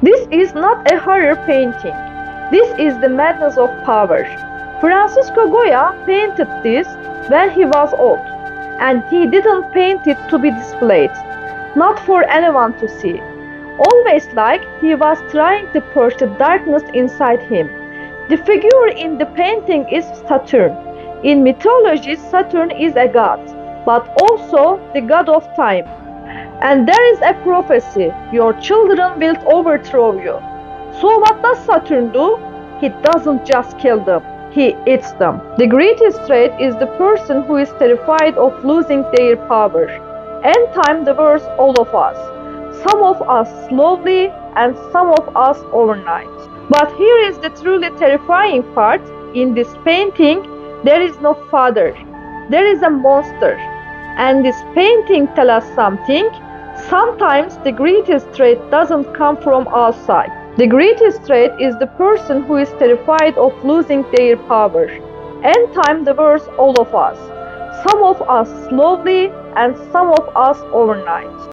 This is not a horror painting. This is the madness of power. Francisco Goya painted this when he was old, and he didn't paint it to be displayed, not for anyone to see. Always like he was trying to purge the darkness inside him. The figure in the painting is Saturn. In mythology, Saturn is a god, but also the god of time. And there is a prophecy: your children will overthrow you. So what does Saturn do? He doesn't just kill them, he eats them. The greatest trait is the person who is terrified of losing their power. End time devours all of us. Some of us slowly and some of us overnight. But here is the truly terrifying part. In this painting, there is no father. There is a monster. And this painting tells us something. Sometimes the greatest trait doesn't come from outside. The greatest trait is the person who is terrified of losing their power. End time devours all of us. Some of us slowly and some of us overnight.